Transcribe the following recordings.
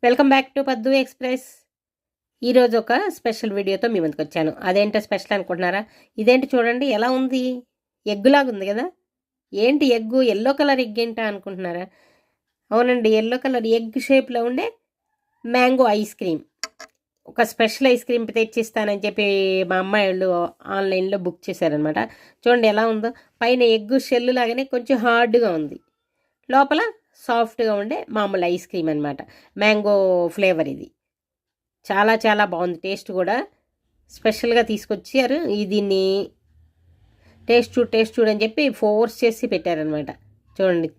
Welcome back to పద్దు express. ఈరోజు ఒక స్పెషల్ వీడియోతో మీ ముందుకు వచ్చాను. అదేంటో స్పెషల్ అనుకుంటున్నారా? ఇదేంటి చూడండి ఎలా ఉంది, ఎగ్గులాగా ఉంది కదా. ఏంటి ఎగ్గు, ఎల్లో కలర్ ఎగ్ ఏంటా అనుకుంటున్నారా? అవునండి, ఎల్లో కలర్ ఎగ్ షేప్లో ఉండే మ్యాంగో ఐస్ క్రీమ్. ఒక స్పెషల్ ఐస్ క్రీమ్ తెచ్చిస్తానని చెప్పి మా అమ్మాయి వాళ్ళు ఆన్లైన్లో బుక్ చేశారనమాట. చూడండి ఎలా ఉందో, పైన ఎగ్ షెల్ లాగానే కొంచెం హార్డ్గా ఉంది, లోపల సాఫ్ట్గా ఉండే మామూలు ఐస్ క్రీమ్ అనమాట. మ్యాంగో ఫ్లేవర్ ఇది. చాలా చాలా బాగుంది, టేస్ట్ కూడా స్పెషల్గా తీసుకొచ్చారు. దీన్ని టేస్ట్ చూడు అని చెప్పి ఫోర్స్ చేసి పెట్టారనమాట. చూడండి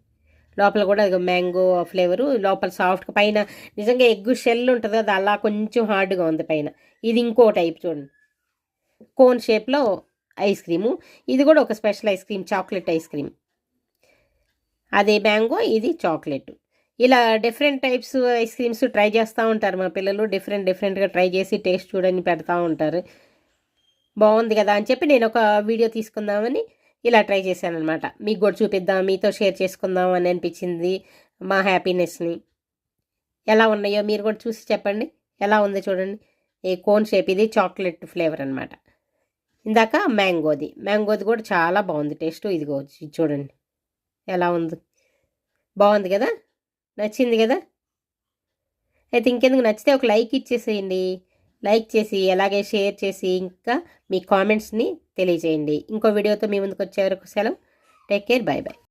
లోపల కూడా మ్యాంగో ఫ్లేవరు, లోపల సాఫ్ట్గా, పైన నిజంగా ఎగ్ షెల్ ఉంటుంది కదా అలా కొంచెం హార్డ్గా ఉంది పైన. ఇది ఇంకో టైప్ చూడండి, కోన్ షేప్లో ఐస్ క్రీము. ఇది కూడా ఒక special ice cream, chocolate ice cream. అదే మ్యాంగో, ఇది చాక్లెట్. ఇలా different types ice creams try చేస్తూ ఉంటారు మా పిల్లలు. డిఫరెంట్గా ట్రై చేసి టేస్ట్ చూడని పెడతా ఉంటారు. బాగుంది కదా అని చెప్పి నేను ఒక వీడియో తీసుకుందామని ఇలా ట్రై చేశాను అనమాట. మీకు కూడా చూపిద్దాం, మీతో షేర్ చేసుకుందాం అని అనిపించింది. మా హ్యాపీనెస్ని ఎలా ఉన్నాయో మీరు కూడా చూసి చెప్పండి. ఎలా ఉంది చూడండి, ఈ కోన్ షేప్, ఇది చాక్లెట్ ఫ్లేవర్ అనమాట. ఇందాక మ్యాంగోది కూడా చాలా బాగుంది టేస్ట్. ఇదిగో చూడండి ఎలా ఉంది, బాగుంది కదా, నచ్చింది కదా. అయితే ఇంకెందుకు, నచ్చితే ఒక లైక్ ఇచ్చేసేయండి. లైక్ చేసి అలాగే షేర్ చేసి ఇంకా మీ కామెంట్స్ని తెలియజేయండి. ఇంకో వీడియోతో మీ ముందుకు వచ్చే వరకు సెలవు. Take care, bye bye.